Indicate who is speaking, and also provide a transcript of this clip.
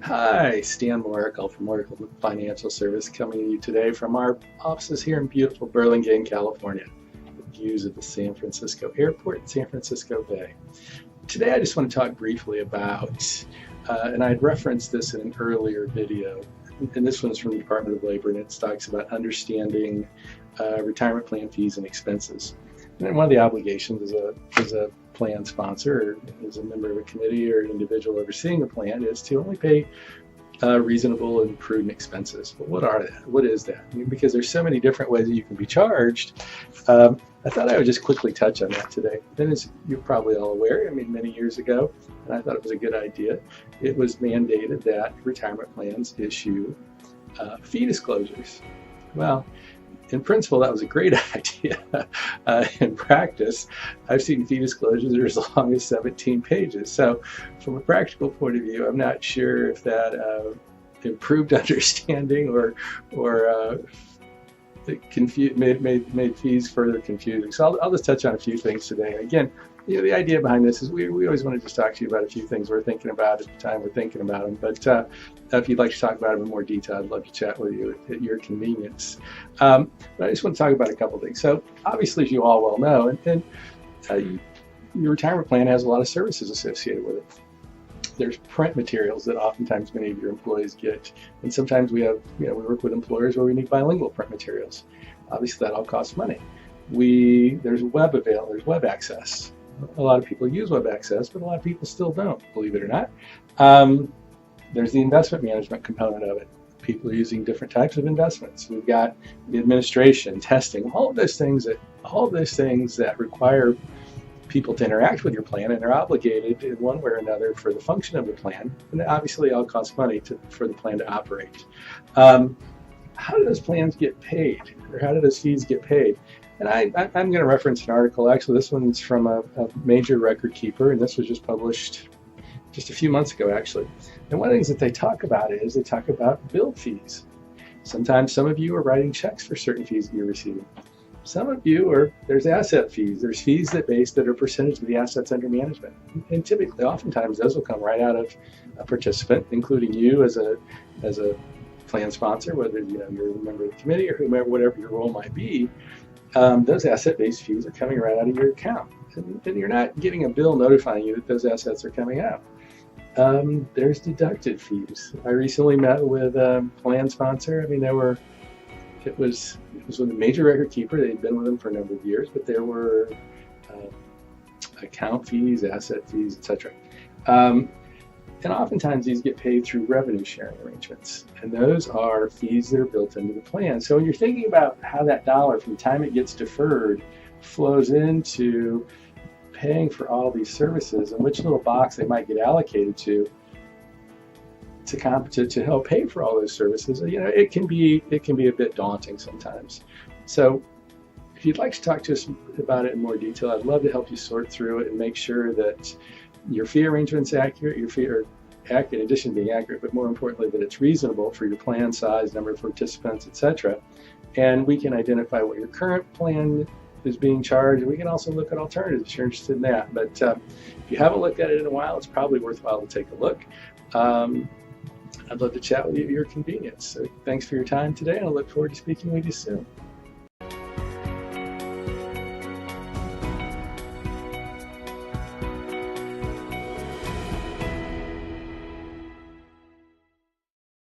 Speaker 1: Hi, Stan Morrical from Morrical Financial Service coming to you today from our offices here in beautiful Burlingame, California, with views of the San Francisco Airport and San Francisco Bay. Today I just want to talk briefly about, and I'd referenced this in an earlier video, and this one's from the Department of Labor, and it talks about understanding retirement plan fees and expenses. And one of the obligations as a plan sponsor or as a member of a committee or an individual overseeing a plan is to only pay reasonable and prudent expenses. But what are that? What is that? I mean, because there's so many different ways that you can be charged, I thought I would just quickly touch on that today. And as you're probably all aware, I mean, many years ago, and I thought it was a good idea, it was mandated that retirement plans issue fee disclosures. Well, in principle, that was a great idea. In practice, I've seen fee disclosures that are as long as 17 pages. So from a practical point of view, I'm not sure if that improved understanding or made fees further confusing. So I'll just touch on a few things today. Again, the idea behind this is we always want to just talk to you about a few things we're thinking about at the time we're thinking about them. But if you'd like to talk about them in more detail, I'd love to chat with you at your convenience. But I just want to talk about a couple things. So obviously, as you all well know, your retirement plan has a lot of services associated with it. There's print materials that oftentimes many of your employees get, and sometimes we work with employers where we need bilingual print materials. Obviously, that all costs money. There's web access. A lot of people use web access, but a lot of people still don't, believe it or not. There's the investment management component of it. People are using different types of investments. We've got the administration, testing, all of those things that require people to interact with your plan, and they're obligated in one way or another for the function of the plan. And obviously, it all costs money for the plan to operate. How do those plans get paid, or how do those fees get paid? And I'm going to reference an article. Actually, this one's from a major record keeper, and this was just published just a few months ago, actually. And one of the things that they talk about is bill fees. Sometimes some of you are writing checks for certain fees that you're receiving. Some of you there's asset fees. There's fees that are a percentage of the assets under management. And typically, oftentimes, those will come right out of a participant, including you as a plan sponsor, whether you're a member of the committee or whatever your role might be. Those asset-based fees are coming right out of your account. And you're not getting a bill notifying you that those assets are coming out. There's deducted fees. I recently met with a plan sponsor. I mean, it was with a major record keeper. They'd been with them for a number of years, but there were account fees, asset fees, etc. And oftentimes these get paid through revenue sharing arrangements. And those are fees that are built into the plan. So when you're thinking about how that dollar, from the time it gets deferred, flows into paying for all these services and which little box they might get allocated to help pay for all those services, it can be a bit daunting sometimes. So if you'd like to talk to us about it in more detail, I'd love to help you sort through it and make sure that your fee arrangement's accurate, your fee are accurate in addition to being accurate, but more importantly that it's reasonable for your plan size, number of participants, etc. And we can identify what your current plan is being charged, and we can also look at alternatives if you're interested in that. But if you haven't looked at it in a while, it's probably worthwhile to take a look. I'd love to chat with you at your convenience. So thanks for your time today, and I look forward to speaking with you soon.